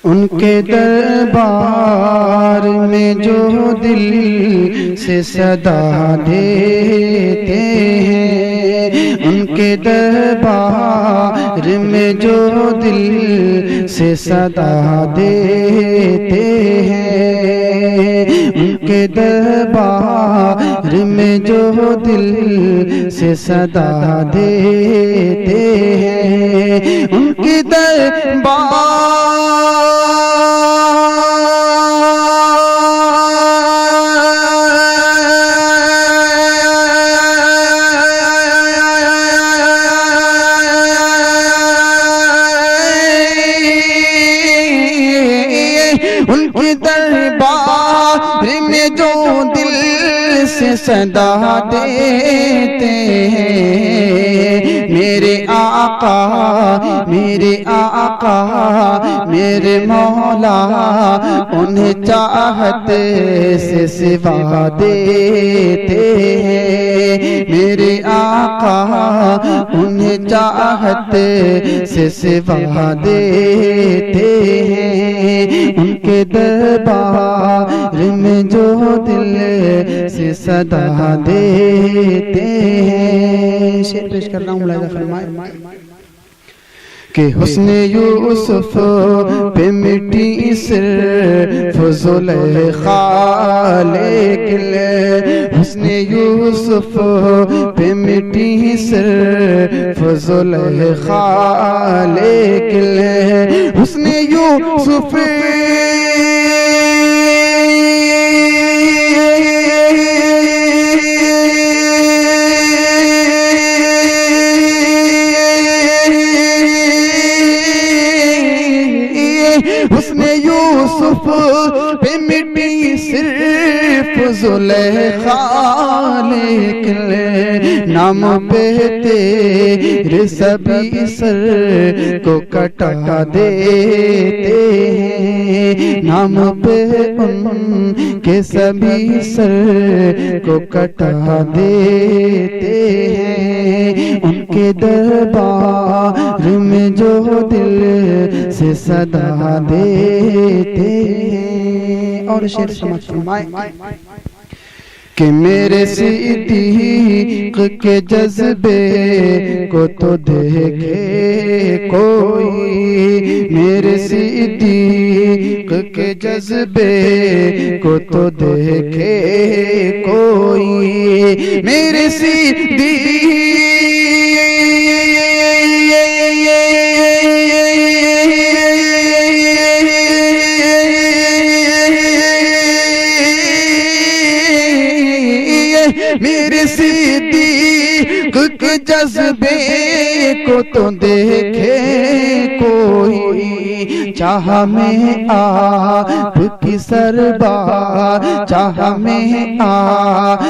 ان کے دربار میں جو دل سے صدا دیتے ہیں، ان کے دربار میں جو دل سے صدا دیتے ہیں، ان کے دربار میں جو دل سے صدا دیتے ہیں، ان کے دربار میں جو دل سے صدا دیتے ہیں، میرے آقا میرے آقا میرے مولا انہیں چاہت سے سوا دیتے ہیں، میرے آقا انہیں چاہت سے سوا دیتے ہیں، ان کے دربار میں جو دل سے صدا دیتے ہیں۔ شعر پیش کر رہا ہوں، ملاحظہ فرمائے کہ حسن یوسف پہ مٹی صرف زلیخا، لیکن حسن یوسف پہ مٹی صرف زلیخا، لیکن حسن یوسف حسن یوسف پہ مٹی صرف زلیخا، لیکن نام پہ تیرے سبھی سر کو کٹا دیتے ہیں، نام پہ ان کے سبھی سر کو کٹا دیتے ہیں، ان کے دربار میں جو دل سے صدا دیتے ہیں۔ اور شعر سمجھ فرمائے کہ میرے صدیق کے جذبے کو تو دیکھے کوئی، میرے صدیق کے جذبے کو تو دیکھے کوئی، میرے صدیق میرے صدیق کے جذبے کو تو دیکھے کوئی، چاہ میں آپ کی سربار، چاہ میں آپ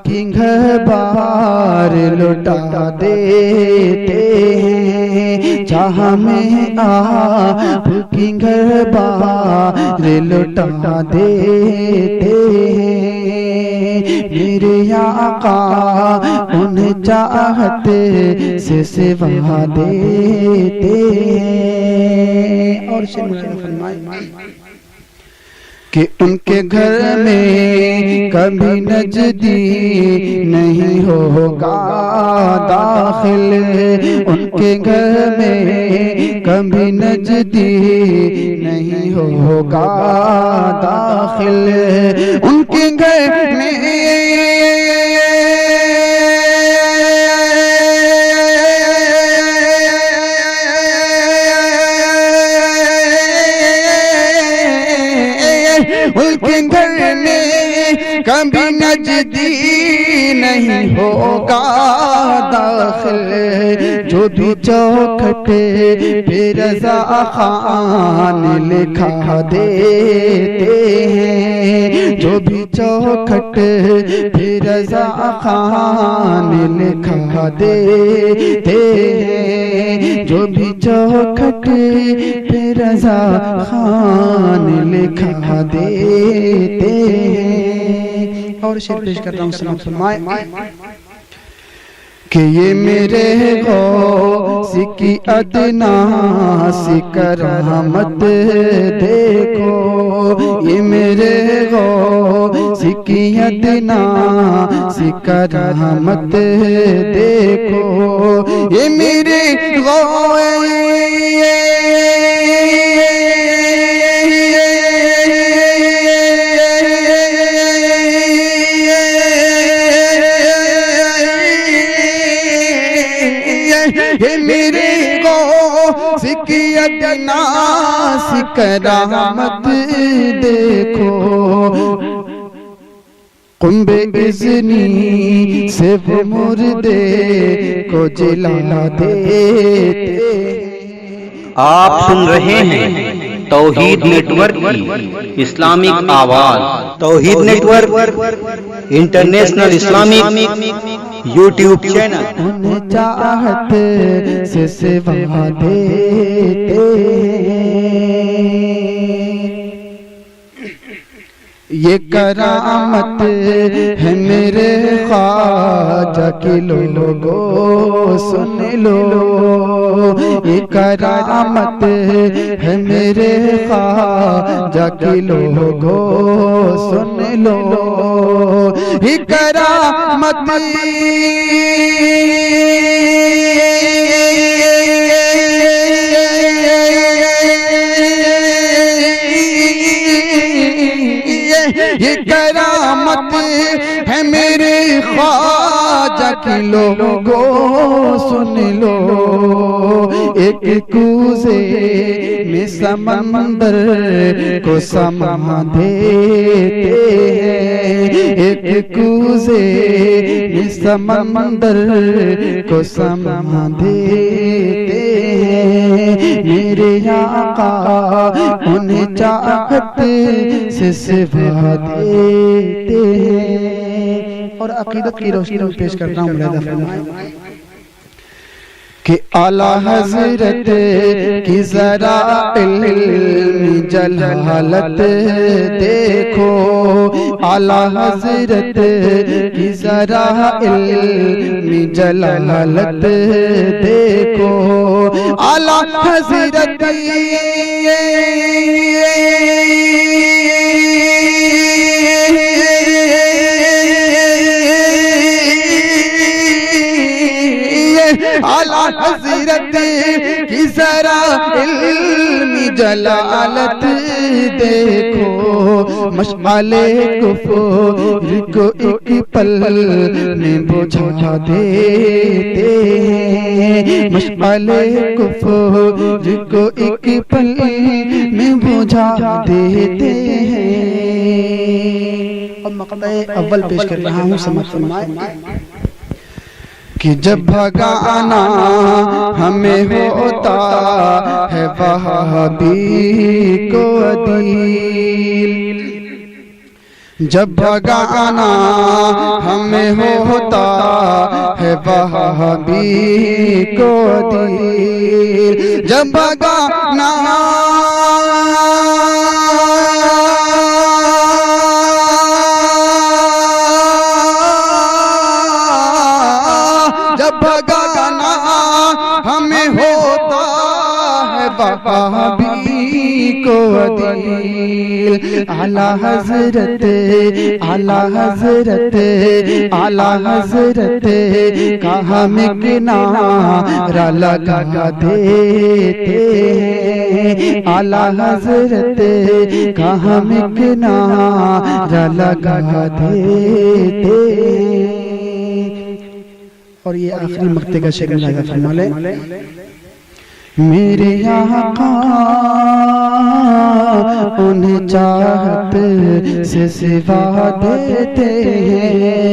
کی گھر بار لٹا دیتے ہیں، چاہ میں آپ کی گھر بار لٹا دیتے ہیں، میرے آقا انہیں چاہت سے سوا دیتے ہیں۔ اور کہ ان کے گھر میں کبھی نجدی نہیں ہوگا داخل، ان کے گھر میں کبھی نجدی نہیں ہوگا داخل، ان کے گھر میں ان کے گھر میں کبھی نجدی نہیں ہوگا داخل، جو بھی چوکھٹ پہ رضا خان لکھا دیتے ہیں، جو بھی چوکھٹ پہ رضا خان لکھا دیتے ہیں، جو بھی چوکھٹ پہ رضا خان لکھا دیتے ہیں۔ اور شعر پیش کر رہا ہوں، سمجھ فرمائے کہ یہ میرے غوث کی ادنا سی کرامت دیکھو، یہ میرے غوث کی ادنا سی کرامت دیکھو، یہ میرے یہ میرے غوث کی ادنا سی کرامت دیکھو، قم بِإِذْنِی سے وہ مردے کو جلا دیتے۔ آپ سن رہے ہیں توحید نیٹ ورک کی اسلامک آواز۔ Tauheed network international Islamic YouTube channel. انہیں چاہت سے سوا دیتے، یہ کرامت ہے میرے خواجہ کی لوگو سن لو، یہ کرامت ہے میرے خواجہ کی لوگو سن لو، یہ کرامت یہ کرامت ہے میرے خواجہ کی لوگو سن لو، ایک کوزے میں سمندر کو سما دیتے ہیں، ایک کوزے میں سمندر کو سما دیتے ہیں، میرے آقا انہیں چاہت سے سوا دیتے ہیں۔ اور عقیدت کی روشنی میں پیش کرتا ہوں ملاحظہ فرمائیں کہ اعلیٰ حضرت کی ذرا علمی جلالت دیکھو، اعلیٰ حضرت کی ذرا علمی جلالت دیکھو، اعلیٰ حضرت اعلیٰ حضرت کی ذرا علمی جلالت دیکھو، مشعل کفر کو ایک پل میں بجھا دیتے ہیں، مشعل کفر کو ایک پل میں بجھا دیتے ہیں۔ اب مقطع اول پیش کر رہا ہوں، سمجھ فرمائیں کہ جب بھگانا ہمیں ہوتا ہے وہابی کو عدیل، جب بھگانا ہمیں ہوتا ہے وہابی کو عدیل، جب بھگانا بھگانا ہمیں ہوتا ہے وہابی کو عدیل، اعلیٰ حضرت اعلیٰ حضرت اعلیٰ حضرت کا ہم کنارہ لگا دیتے ہیں، اعلیٰ حضرت کا ہم کنارہ لگا دیتے ہیں۔ اور یہ آخری مقطع کا شعر ملاحظہ فرما لیں، میرے آقا انہیں چاہت سے سوا دیتے ہیں،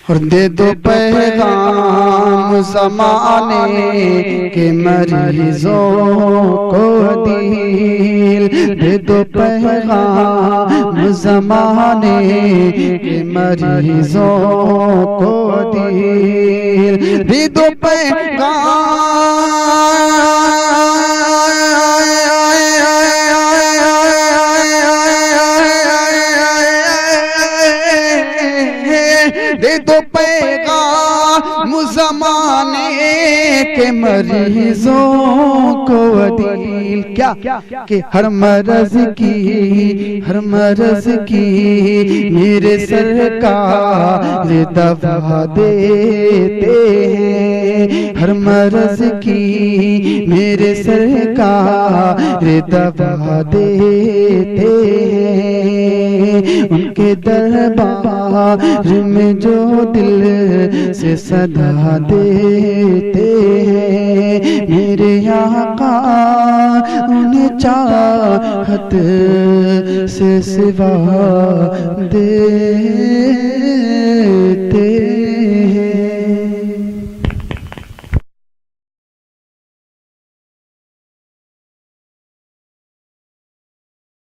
اور دے دو پیغام زمانے کے مریضوں کو عدیل، دے دو پیغام زمانے کے مریضوں کو عدیل، دے دو دے دو کے مریضوں کو عدیل، کیا کہ ہر مرض کی میرے سرکار دوا دیتے ہیں، ہر مرض کی میرے سرکار دوا دیتے ہیں، ان کے دربار میں جو دل سے صدا دیتے ہیں، میرے آقا انہیں چاہت سے سوا دے